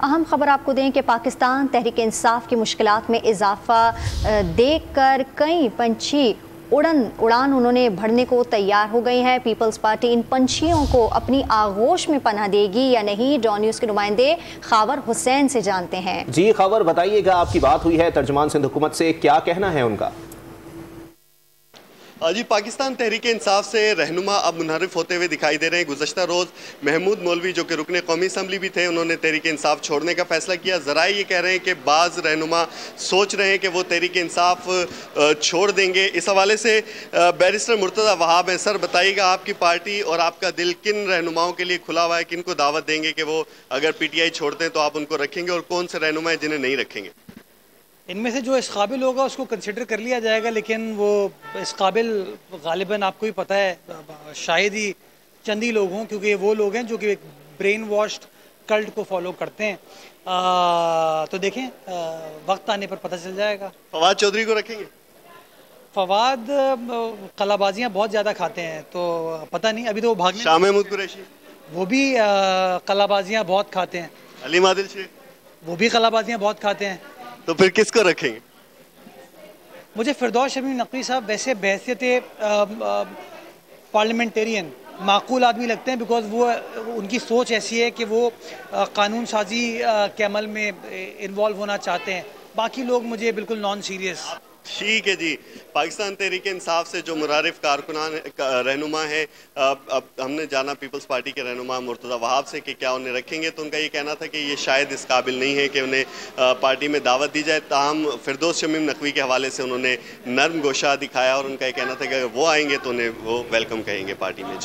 अहम खबर आपको दें कि पाकिस्तान तहरीक इंसाफ की मुश्किलात में इजाफा देखकर कई पंछी उड़ान उन्होंने भरने को तैयार हो गई है। पीपल्स पार्टी इन पंछियों को अपनी आगोश में पनाह देगी या नहीं, डॉन न्यूज़ के नुमाइंदे खावर हुसैन से जानते हैं। जी खावर, बताइएगा, आपकी बात हुई है तर्जुमान सिंध हुकूमत से, क्या कहना है उनका? जी, पाकिस्तान तहरीक इंसाफ से रहनुमा अब मुनहरिफ होते हुए दिखाई दे रहे हैं। गुज़श्ता रोज़ महमूद मौलवी जो कि रुकने कौमी असम्बली भी थे, उन्होंने तहरीक इंसाफ छोड़ने का फैसला किया। ज़राए ये कह रहे हैं कि बाज़ रहनुमा सोच रहे हैं कि वो तहरीक इंसाफ छोड़ देंगे। इस हवाले से बैरिस्टर मुर्तज़ा वहाब हैं। सर, बताइएगा, आपकी पार्टी और आपका दिल किन रहनुमाओं के लिए खुला हुआ है? किन को दावत देंगे कि वो अगर PTI छोड़ते हैं तो आप उनको रखेंगे, और कौन से रहनुमा हैं जिन्हें नहीं रखेंगे? इनमें से जो इस काबिल होगा उसको कंसिडर कर लिया जाएगा, लेकिन वो इस काबिल गालिबन आपको ही पता है शायद ही चंद ही लोग हों, क्योंकि वो लोग हैं जो कि ब्रेन वॉश्ड कल्ट को फॉलो करते हैं। तो देखें, वक्त आने पर पता चल जाएगा। फवाद चौधरी को रखेंगे? फवाद कलाबाजियाँ बहुत ज़्यादा खाते हैं, तो पता नहीं, अभी तो वो भागने। शाह महमूद कुरैशी? वो भी कलाबाजियाँ बहुत खाते हैं। अलीम आदिल शेख? वो भी कलाबाजियाँ बहुत खाते हैं। तो फिर किसको रखेंगे? मुझे फिरदौस शमीम नकवी साहब वैसे बहैसियत पार्लियामेंटेरियन माकूल आदमी लगते हैं, बिकॉज वो उनकी सोच ऐसी है कि वो कानून साजी के अमल में इन्वॉल्व होना चाहते हैं। बाकी लोग मुझे बिल्कुल नॉन सीरियस। ठीक है जी। पाकिस्तान तहरीक इंसाफ से जो मुरारिफ कारकुनान रहनुमा है, अब हमने जाना पीपल्स पार्टी के रहनुमा मुर्तज़ा वहाब से कि क्या उन्हें रखेंगे, तो उनका ये कहना था कि ये शायद इस काबिल नहीं है कि उन्हें पार्टी में दावत दी जाए। ताहम फिरदौस शमीम नकवी के हवाले से उन्होंने नर्म गोशा दिखाया और उनका ये कहना था कि अगर वो आएंगे तो उन्हें वो वेलकम कहेंगे पार्टी में।